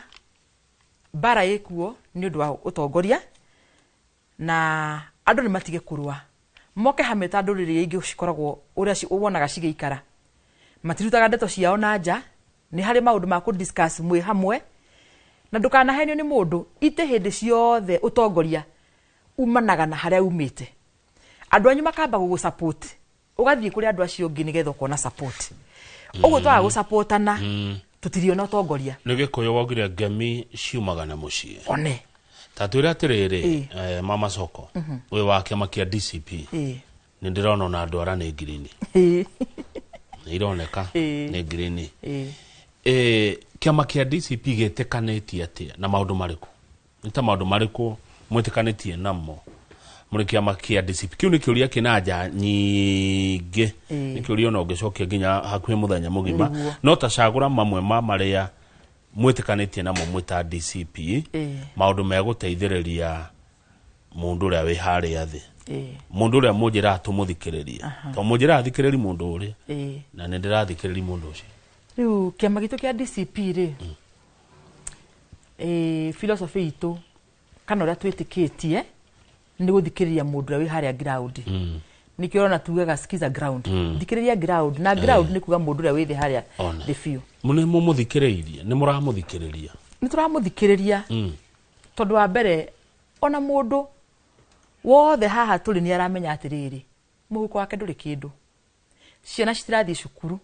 bara ĩkuo nĩ ũndũ wa ũtongoria na andũ nĩ matige kũrũa moke hamwe ta ndũrĩrĩ ingĩ cikoragwo ũrĩa wonaga cigĩikara matirutaga ndeto ciao na nja nĩ harĩ maũndũ ma kũ-discuss mwĩ hamwe na ndũkanahenio nĩ mũndũ ite hĩndĩ ciothe ũtongoria umanaga na harĩa umĩte andũ anyu makamba gũgũ-support ũgathiĩ kũrĩ andũ acio ũngĩ nĩgetha ũkona support ũguo twaga gũ-supportana tũtiriona ũtongoria nĩ gĩkũyũ wogire ngemi ciumaga na mũciĩ one tatwĩra atĩrĩrĩ Mama Soko wĩ wa kĩama kĩa DCP nĩ ndĩrona na andũ ara nĩ ngirini nĩ ironeka nĩ ngirini kĩama kĩa DCP gĩtĩkanĩtie atĩa na maũndũ marĩkũ nĩ ta maũndũ marĩkũ mwĩtĩkanĩtie namo mũrĩ kĩama kĩa DCP kĩu nĩ kĩũria kĩnanja nyingĩ nĩ kĩũria ona ũngĩcokia nginya hakuhĩ mũthenya mũgima no tacagũra mamwe ma marĩa mwĩtĩkanĩtie namo mwĩta DCP maũndũ megũteithĩrĩria mũndũ ũrĩa wĩ harĩa thĩ mũndũ ũrĩa mũnjĩra tũmũthikĩrĩria to mũnjĩra athikĩrĩri mũndũ ũrĩa na nĩ ndĩrathikĩrĩri mũndũ ũcio rĩu kĩama gitũ kĩa DCP rĩ philosophy itũ kana ũrĩa twĩtĩkĩtie nĩ gũthikĩrĩria mũndũ ũrĩa wĩ harĩa ground nĩkĩo ũrona tugaga skiza ground thikĩrĩria ground na ground nĩ kuga mũndũ ũrĩa wĩ thĩ harĩa thĩ biũ nĩ mũmũthikĩrĩirie nĩ mũramũthikĩrĩria nĩ tũramũthikĩrĩria tondũ wa mbere ona mũndũ wothe haha tũrĩ nĩ aramenya atĩrĩrĩ mũhuko wake ndũrĩ kĩndũ ciana citirathiĩ cukuru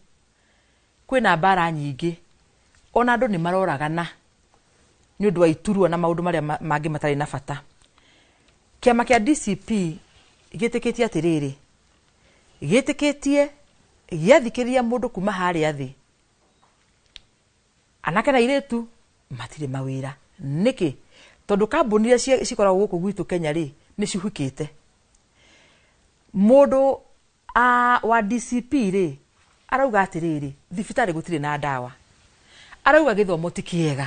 kwĩna mbara nyingĩ ona andũ nĩ maroragana nĩ ũndũ wa iturwa na maũndũ marĩa mangĩ matarĩ na bata kĩama kĩa DCP gĩtĩkĩtie atĩrĩrĩ gĩtĩkĩtie gĩathikĩrĩria mũndũ kuma harĩa thĩ anake na airĩtu matirĩ mawĩra nĩkĩ tondũ kambuni iria cikoragwo gũkũ gwitũ Kenya rĩ nĩ cihukĩte mũndũ wa DCP rĩ arauga atĩrĩrĩ thibitarĩ gũtirĩ na ndawa arauga gĩthomo ti kĩega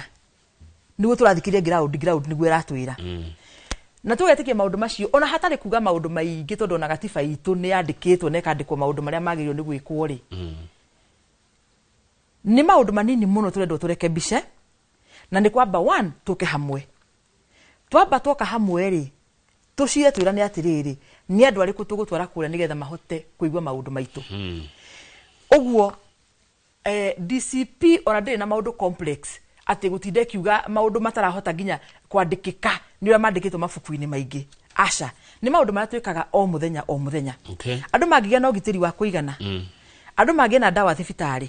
nĩguo tũrathikĩrĩria ground nĩguo ĩratwĩra na tũgetĩkia maũndũ macio ona hatarĩ kuga maũndũ maingĩ tondũ ona gatiba itũ nĩ yandĩkĩtwo na ĩkandĩkwo maũndũ marĩa magĩrĩirwo nĩ gwĩkwo rĩ nĩ maũndũ manini mũno tũrendwo tũrekebishe na nĩ kwamba one tũke hamwe twamba twoka hamwe rĩ tũcire twĩrane atĩrĩrĩ nĩ andũ arĩkũ tũgũtwara kũrĩa nĩgetha mahote kũigua maũndũ maitũ ũguo DCP ona ndĩrĩ na maũndũ complex atĩ gũtinda kiuga maũndũ matarahota nginya kwandĩkĩka nĩ ũrĩa mandĩkĩtwo mabuku-inĩ maingĩ aca nĩ maũndũ marĩa twĩkaga o mũthenya andũ mangĩgĩa na ũgitĩri wa kũigana andũ mangĩgĩa na ndawa thibitarĩ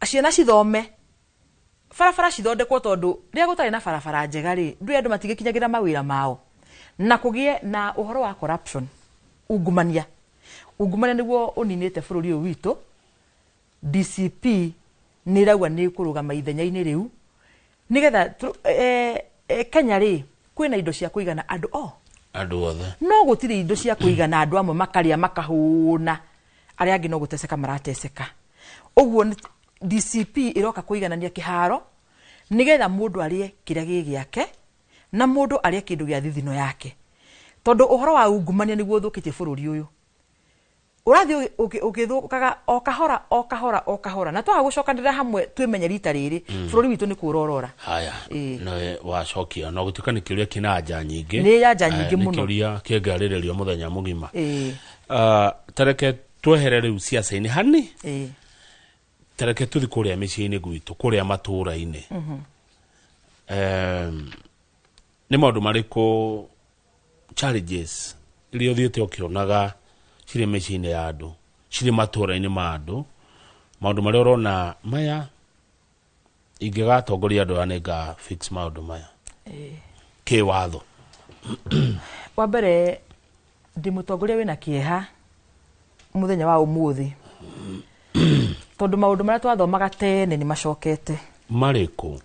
ciana cithome barabara cithondekwo tondũ rĩrĩa gũtarĩ na barabara njega rĩ ndũĩ andũ matigĩkinyagĩra mawĩra mao na kũgĩe na ũhoro wa corruption ungumania nĩguo ũninĩte bũrũri ũyũ witũ DCP nĩ irauga nĩ kũrũgama ithenya-inĩ rĩu nĩgetha Kenya rĩ kwĩna indo cia kũigana andũ othe no gũtirĩ indo cia kũigana andũ amwe makarĩa makahũna arĩa angĩ no gũteceka marateceka ũguo DCP iroka kũiganania kĩharo nĩgetha mũndũ arĩe kĩrĩa gĩ gĩake na mũndũ arĩe kĩndũ gĩa thithino yake tondũ ũhoro wa ungumania nĩguo ũthũkĩtie bũrũri ũyũ ũrathiĩ ũgĩthũkaga o kahora na twaga gũcokanĩrĩra hamwe twĩmenye rita rĩrĩ bũrũri witũ nĩ kũrorora haya no wacokia no gũtuĩka nĩ kĩũria kĩna anja nyingĩ mũno nĩ kĩũria kĩngĩarĩrĩrio mũthenya mũgima tareke twehere rĩu siasa-inĩ hani tareke tũthi kũrĩa mĩciĩ-inĩ gwitũ kũrĩa matũũra-inĩ nĩ maũndũ marĩkũ challenges iria ũthiĩte ũkĩonaga cirĩ mĩciĩ-inĩ ya andũ cirĩ matũũra-inĩ ma andũ maũndũ marĩa ũrona maya ingĩgatongoria andũ aya nĩnga fix maũndũ maya kĩwatho wa mbere ndĩ mũtongoria wĩna kĩeha mũthenya wa ũmũthĩ tondũ maũndũ marĩa twathomaga tene nĩ macokete marĩkũ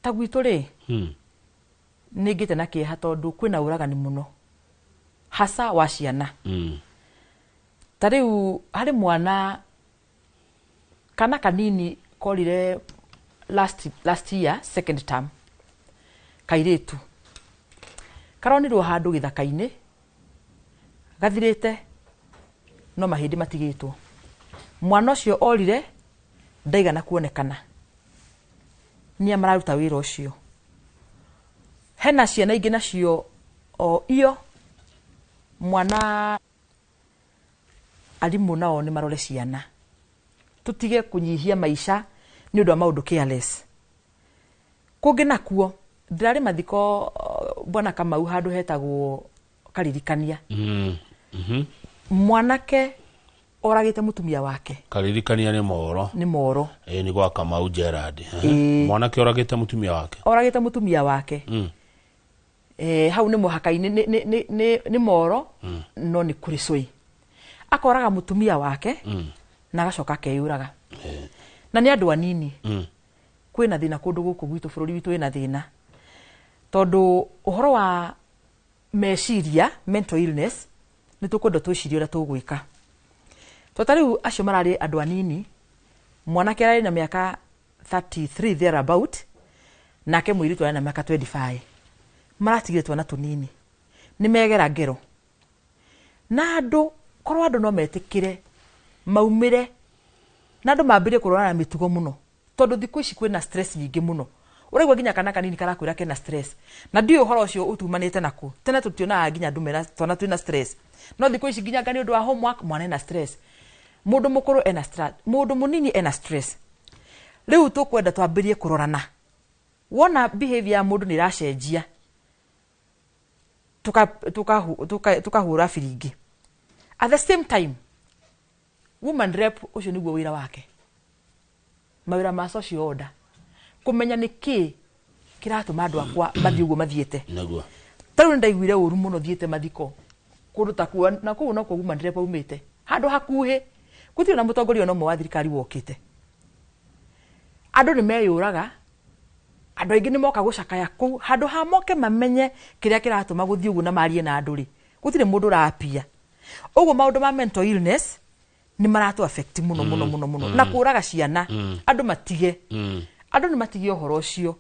ta gwitũ rĩ nĩ ngĩte na kĩeha tondũ kwĩna ũragani mũno hasa wa ciana ta rĩu harĩ mwana kana kanini korire last year second term kairĩtu karonirwo handũ gĩthaka-inĩ gathirĩte no mahĩndĩ matigĩtwo mwana ũcio orire ndaigana kuonekana ni amararuta wĩra ũcio. Hena ciana ingĩ nacio o iyo mwana arimũ nao nĩ marore ciana. Tutige kunyihia maisha ni ũndũ wa maũndũ careless. Kũngĩ nakuo ndirarĩ mathiko bwana Kamau handũ hetagwo Karirikania. Mwanake oragĩte mutumia wake. Karirikania nĩ Moro. Nĩ Moro. Nĩ gwa Kamau Gerard. Mwanake oragĩte mutumia wake. Oragĩte mutumia wake. Hau nĩ mũhaka-inĩ nĩ Moro no nĩ kũrĩ Cũi. Akoraga mutumia wake na agacoka akeyũraga. Na nĩ andũ anini. Kwĩna thĩna kũndũ gũkũ gwitũ bũrũri witũ wĩna thĩna. Tondũ ũhoro wa meciria, mental illness, nĩ tũkwenda twĩcirie ũrĩa tũgwĩka. Tota rĩu acio mararĩ andũ anini, mwanake ararĩ na mĩaka 33 thereabout, nake mũirĩtu ararĩ na mĩaka 25. Maratigire twana tũnini. Nĩ megera ngero. Na andũ, korwo andũ no metĩkĩre maumĩre, na andũ mambĩrie kũrora na mĩtugo mũno. Tondũ thikũ ici kwĩna stress nyingĩ mũno. Ũraigua nginya kana kanini karakwĩra kena stress. Na ndiũ ũhoro ũcio ũtumanĩte naku. Tene tũtionaga nginya andũ mena twana twĩna stress. No thikũ ici nginya ngani ũndũ wa homework mwana ena stress. Mũndũ mũkũrũ ena stress. Mũndũ mũnini ena stress. Rĩu tũkwenda twambĩrie kũrorana. Wona behavior ya mũndũ nĩ iracenjia. Tukahũra biringi. At the same time, woman rep ũcio nĩguo wĩra wake. Mawĩra ma social order. Kũmenya nĩkĩ kĩratũma andũ akwa mathiĩ ũguo mathiĩte. Naguo. Tarĩu ndaiguire ũru mũno thiĩte mathiko. Kũndũ ta kuo na kũu no kuo woman rep aumĩte. Handũ hakuhĩ. Gũtirĩ na mũtongoria no mwe wa thirikari wokĩte. Andũ nĩ meyũraga. Andũ aingĩ nĩ moka gũcakaya kũu. Handũ ha moke mamenye kĩrĩa kĩratũma gũthiĩ ũguo na marie na andũ rĩ. Gũtirĩ mũndũ ũrapia. Ũguo maũndũ ma mental illness ni maratu affect muno na kuraga ciana andu matige andu ni matige uhoro ucio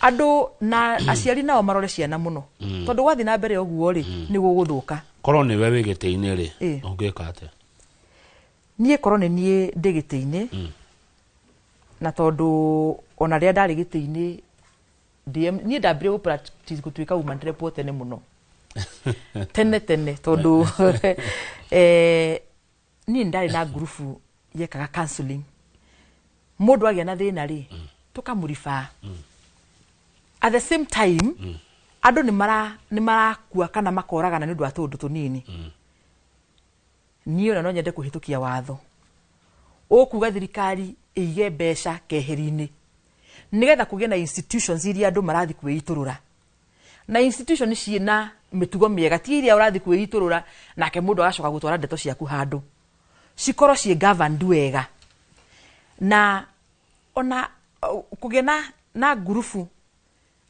andu na aciari nao marore ciana muno tondu wathi na mbere oguo ri ni guguthuka korwo ni wewe gite-ini ri ungika atia nie korwo ni nie ndigite-ini na tondu ona ria ndari gite-ini nie ndambire gu practice gutuika woman rep tene muno tene tondu ni ndari na grupu yekaga counseling mundu agia na thina ri tukamurifa at the same time andu ni marakua kana makoragana ni ndu atundu tunini ni ona no nyende kuhitukia watho ukuga thirikari ige mbeca keheri-ini nigetha kugie na institutions iria andu marathi kwiiturura na institution ciina mitugo miega ti iria urathi kwiiturura nake mundu agacoka gutwara ndeto ciaku handu cikoro cie governed wega na ona kugie na grupu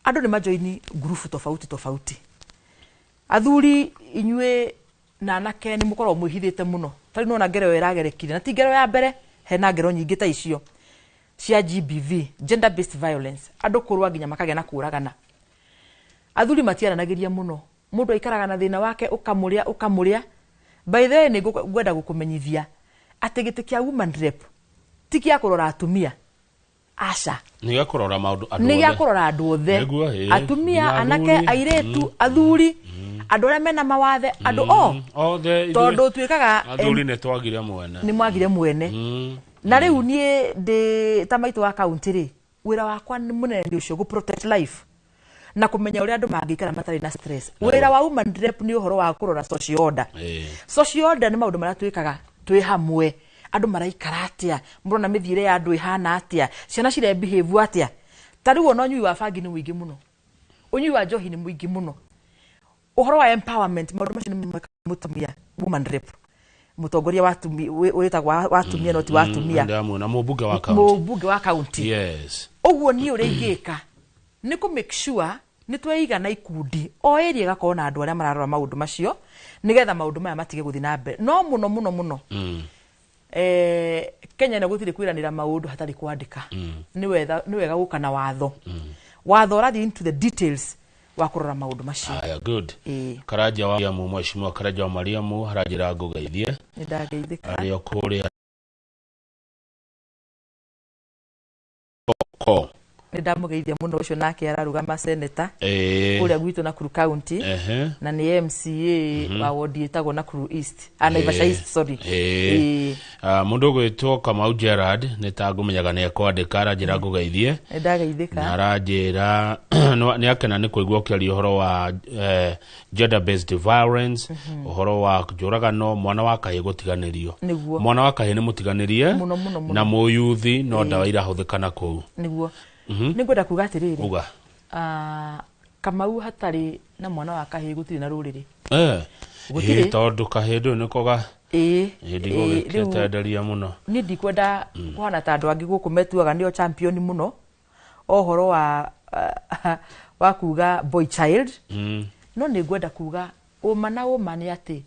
andu ni majoini grupu tofauti athuri inyue na anake ni mukorwo mwihithite muno tari no na ngero iragerekire na ti ngero ya mbere hena ngero nyingi ta icio cia GBV gender based violence andu kurwa nginya makagĩa na kuragana athuri matiaranagiria muno mundu aikaraga na thina wake ukamuria by the way ni ngwenda gukumenyithia ati giti kia woman rep ti kia kurora atumia aca ni gia kurora maundu ni gia kurora andu othe atumia anake airetu athuri andu aria mena mawathe andu othe tondu twikaga athuri ne twagire mwene ni mwagire mwene na riu nie ndi ta maitu wa county ri wira wakwa ni munene ni ucio gu protect life na kumenya uria andu mangikara matari na stress wira wa woman rep ni uhoro wa kurora social order social order ni maundu maria twikaga twi hamwe andu maraikara atia murona mithire ya andu ihana atia ciana cire behave atia tariu ono nyui wa bangi ni mwingi muno unyui wa njohi ni mwingi muno uhoro wa empowerment maundu macio ni mutumia woman rep mutongoria wa tumia wetagwa wa tumia no ti wa tumia na mubunge wa county yes uguo ni uri ingika ni ku make sure ni tweiga na ikundi o area gakorwo na andu aria mararora maundu macio nigetha maundu maya matige guthi na mbere no muno Kenya na gutire kwiranira maundu hatari kwandika ni wega guka na watho watho rathi into the details wa kurora maundu macio good Karaja wa Mariamu mheshimiwa Karaja wa Mariamu harajira ngugeithie ni ndageithika ario kuri Ifoko ndamugeithia muno ucio nake ararugama senator kuria gwitu Nakuru County na ni MCA wa ward yetagwo Nakuru East Naivasha East sorry mundu gwitwo Kamau Gerard nitagumenyaga ne kwandika aranjira ngugeithie ndageithika na aranjira ni akena ni kuigwa ukiaria uhoro wa gender based violence uhoro wa njuragano mwana wa kahi gutiganirio mwana wa kahi ni mutiganirie na muyuthi no ndawa irahuthikana ku niguo ningwenda kuga atiriri Kamau hatari na mwana wa kahi gutiri na ruriri tondu kahi ndu nikoga ndigo giketenderia muno ni ndikwenda kuhana ta andu angi guku metuaga nio champion muno ohoro wa kuga boy child no ni ngwenda kuga uma ni ati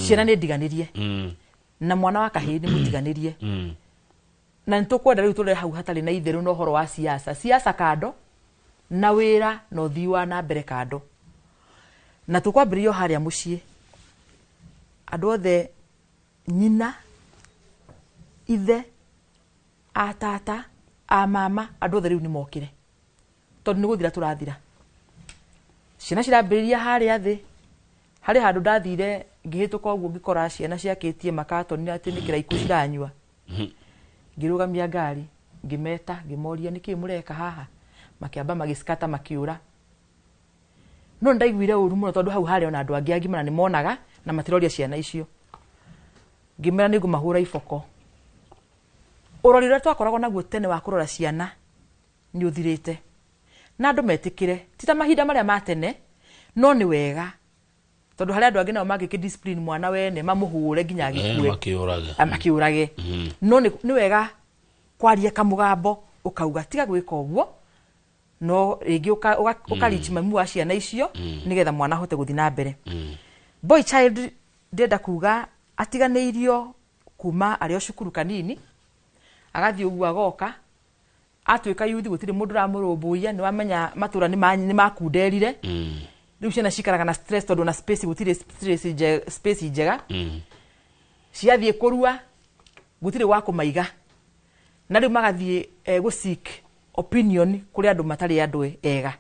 ciana ni ndiganirie na mwana wa kahi ni mutiganirie na ntukwenda riu tule hau hatari na itheru no horo wa siasa kando na wira no thiwa na mbere kando na tukwambirio haria mucii andu othe nyina ithe atata a mama andu othe riu ni mokire tondu ni guthira turathira ciana cirambiriria haria thi hari handu ndathire ngihituka uguo ngikora ciana ciakitie makatoni ati ni kiraiku ciranyua ngirugamia ngari ngimeta ngimoria niki mureka haha makiamba magiskata makiura no ndaiguire uru muno tondu hau hari ona andu angi agimana ni monaga na matiroria ciana icio ngimera ni ngumahura ifoko urorire twakoragwo naguo tene wa kurora ciana ni uthirite na andu metikire tita mahinda maria matene no ni wega tondu hari andu angi nao mangiki discipline mwana wene mamuhure nginya agikue makiurage no ni wega kwaria kamugambo ukauga tiga gwika uguo no ringi ukarichi mamu wa ciana icio nigetha mwana hote guthi na mbere boy child ndenda kuga atiganeirio kuma ario cukuru kanini agathi uguo agoka atwika yuthi gutiri mundu ramurumbuia ni wamenya matura ni makunderire riu ciana cikaraga na stress tondu na space gutiri space njega ciathie kurua gutiri wa kumaiga na riu magathie gusik opinion kuri andu matari andu ega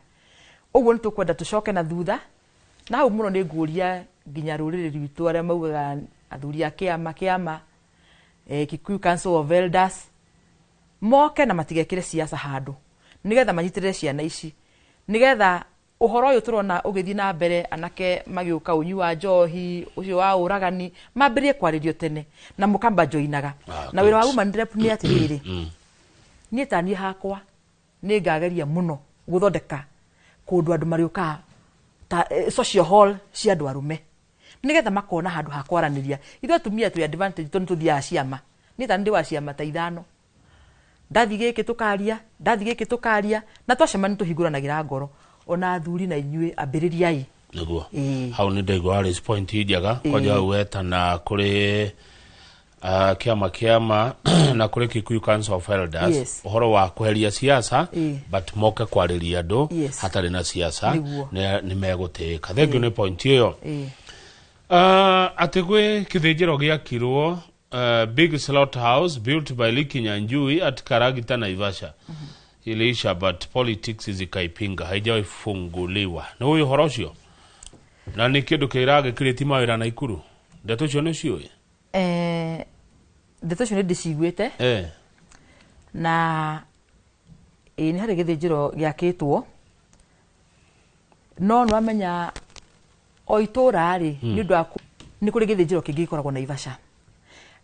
uguo ni tukwenda tucoke na thutha na hau muno ni nguria nginya ruriri rwitu aria maugaga athuri a kiama Kikuyu Council of Elders moke na matigekire siasa handu nigetha manyitirire ciana ici nigetha uhoro uyu turona ugithi na mbere anake magiuka unyua njohi ucio wa uragani mambirie kwaririo tene na mukamba joinaga na wira wa woman rep ni atiriri ni tani hakwa ni ngageria muno guthondeka kundu andu mariuka ta social hall cia andu arume nigetha makona handu ha kwaraniria ithu tumia tu advantage tondu tuthia ciama ni tani ndi wa ciama ta ithano ndathi giki tukaria na twacemani tuhinguranagira ngoro ona athuri na inyue ambiririai niguo hau ni ndego Alice point ijaga kwaja weta na kuri kiama na kuri Kikuyu Council of Elders uhoro wa kweheria siasa but moke kwariria andu hatari na siasa ni meguteka thengio ni point iyo ategwe kithinjiro giakirwo big slaughterhouse built by Liki Nyanjui at Karagita Naivasha ilisha but politics zikaipinga haijafunguliwa na huyo horocio na ni kindu kirage kireti mawira na Ikuru ndeto cio ni cio ndeto cio ni ndiciguite na ni hari githinjiro giakitwo no nwamenya o itura ri ni ndu ni kuri githinjiro kingi gikoragwo Naivasha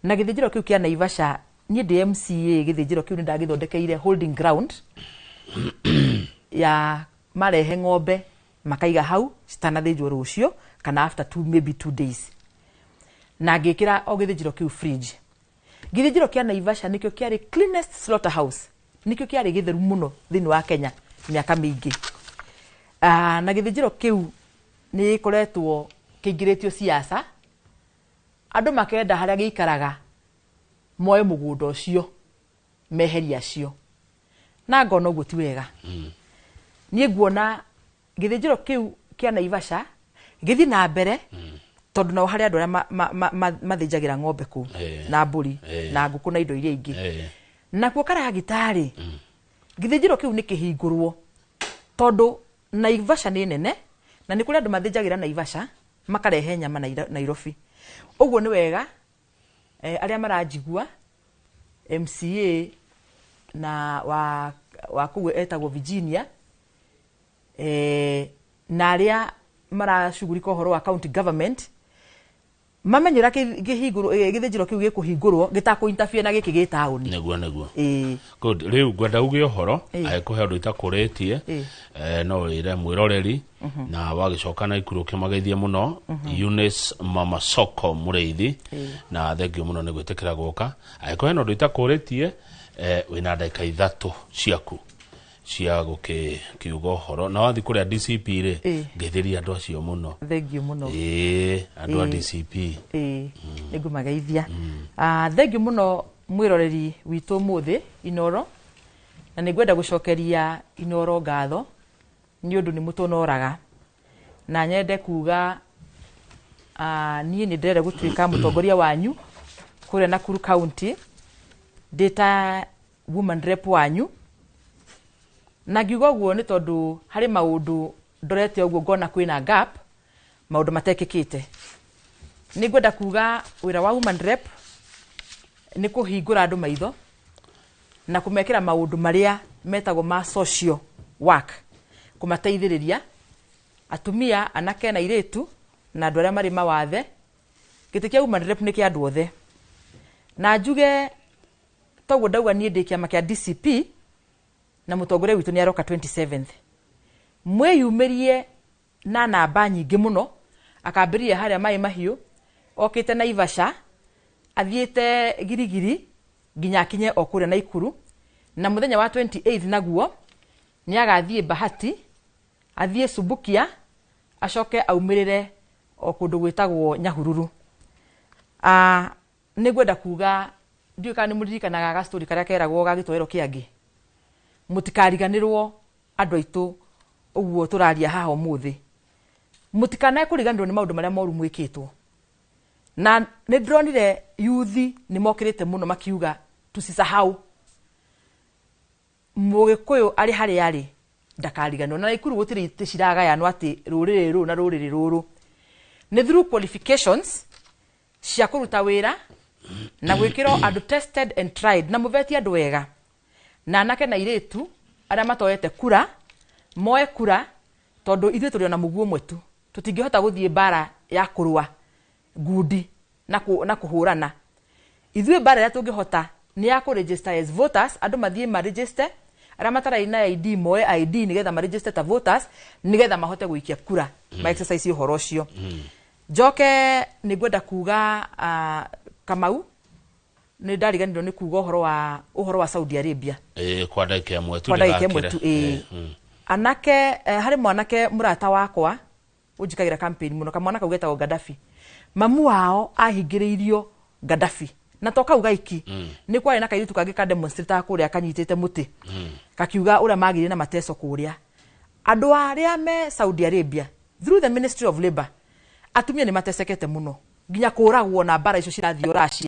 na githinjiro kiu kia Naivasha ni DMCA githinjiro kiu ni ndagithondekeire holding ground ya marehe ng'ombe makaiga hau citanathinjwo rucio kana after maybe 2 days na ngikira o githinjiro kiu fridge githinjiro kia Naivasha nikio kiari cleanest slaughterhouse nikio kiari githeru muno thini wa Kenya miaka mingi na githinjiro kiu ni koretwo kingiretio siasa andu makenda haria giikaraga moe mugundo ucio meheria cio na ngono uguo ti wega nie nguona githinjiro kiu kia Naivasha githi na mbere tondu no hari andu aria mathinjagira ng'ombe ku na mburi na nguku na indo iria ingi na kuo kara gitari githijiro kiu ni kihingurwo tondu Naivasha ni nene na ni kuri andu mathinjagira Naivasha makarehe nyama Nairobi. Uguo ni wega aria marajigua MCA na wa kuwe etagwo Virginia na aria marashugurika uhoro wa county government mamenyera githijiro kiu gikuhingurwo gitako interfere na giki gitauni neguo good riu gwenda uge uhoro aikuhe andu itakuretie no ire mwiroreri na wagicoka na ikuru kimageithie muno Eunice Mama Soko Mureithi na thengio muno ni gwitikira guka aikuhe andu itakuretie wina ndagika 3 ciaku cia gukiuga uhoro na wathi kuria DCP ri ngetheria andu acio muno thengio muno andu a DCP nigumageithia thengio muno mwiroreri witu muthi Inoro na nigwenda gucokeria Inoro ngatho ni undu ni mutonoraga na nyende kuga nie ni ndere gutwika mutongoria wanyu kuria Nakuru County data woman rep wanyu na ngiuga guo ni tondu hari maundu ndorete uguo ngona kwina gap maundu matekikite ni ngwenda kuga wira wa woman rep ni kuhingura andu maitho na kumekira maundu maria metagwo ma social work kumateithiriria atumia anake na iretu na andu aria mari mawathe gitikia woman rep ni kia andu othe na njuge toguo ndauga nie ndi kiama kia DCP na mutongoria witu ni aroka 27th mweyumirie na namba nyingi muno akambiria haria mai mahiu okite Naivasha athiete girigiri nginya kinye okuria na Ikuru na muthenya wa 28th naguo ni agathie Bahati athie Subukia acoke aumirire okundu gwitagwo Nyahururu. Ni gwenda kuga ndiuka ni muririkanaga ga story karia keragwo ga gitwero kiangi mutikariganirwo andu aitu uguo turaria haha umuthi mutikanae kuriganirwo ni maundu maria moru mwikitwo na ni ndronire yuthi ni mokirite muno makiuga tusisahau Mugikuyu ari hari ari ndakariganirwo na Ikuru gutiri tishiraga yanwa ati ruriri ru na ruriri ruru ni through qualifications cia kuruta wira na gwikiro andu tested and tried na muveti andu wega na anake na iretu aria matoete kura moe kura tondu ithuĩ tũrĩ ona mũguo mwetu tũtingĩhota gũthiĩ bara ya kũrũa ngundi na kũhũrana ithuĩ bara ya tũngĩhota ni ya kũregister as voters andũ mathiĩ ma register aria mataraĩ na ID moe ID nigetha ma register ta voters nigetha mahote gũikia kura ma exercise ũhoro ũcio njoke ni ngwenda kuga Kamau ni ndariganirwo ni kuga uhoro wa Saudi Arabia kwa ndagika ĩmwe tu ndagakire anake hari mwanake murata wakwa unjikagira campaign muno kamwana kaugetagwo Gaddafi mamu wao ahingiriirio Gaddafi na toka ugaiki ni kwari na kairitu kangi ka demonstrate kuria kanyitite muti kakiuga uria magire na mateso kuria andu aria me Saudi Arabia through the Ministry of Labour atumia ni matesekete muno nginya kuragwo na bara icio cirathio Russia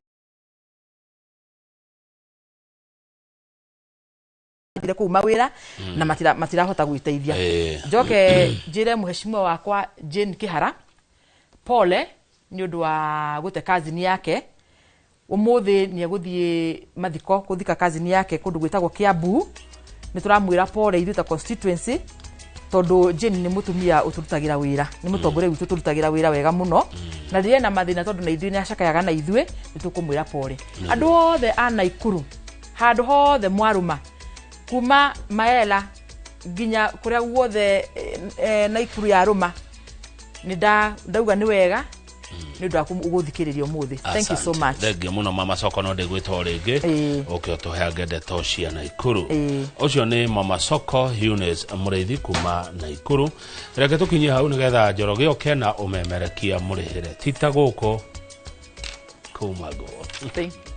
ku mawira na matirahota gwiteithia njoke njire muheshimiwa wakwa Jane Kihara pole ni undu wa gute kazini yake umuthi ni aguthie mathiko kuthika kazini yake kundu gwitagwo Kiambu ni turamwira pole ithuĩ ta constituency tondu Jane ni mutumia uturutagira wira ni mutongoria witu turutagira wira wega muno na rirĩ na mathina tondu na ithuĩ ni acakayaga na ithuĩ ni tukumwira pole andu othe ana Ikuru handu hothe mwaruma kuma Maela nginya kuria guothe na Ikuru ya Roma ni ndauga ni wega ni ndu akuguthikiriria umuthi thank you so much thengio muno Mama Soko no ndigwita ringi okay tuheage ndeto cia na Ikuru ucio ni Mama Soko Eunice Mureithi kuma na Ikuru reke tukinyie hau nigetha Njoroge oke na umemerekia murihire tita guko kumago thank you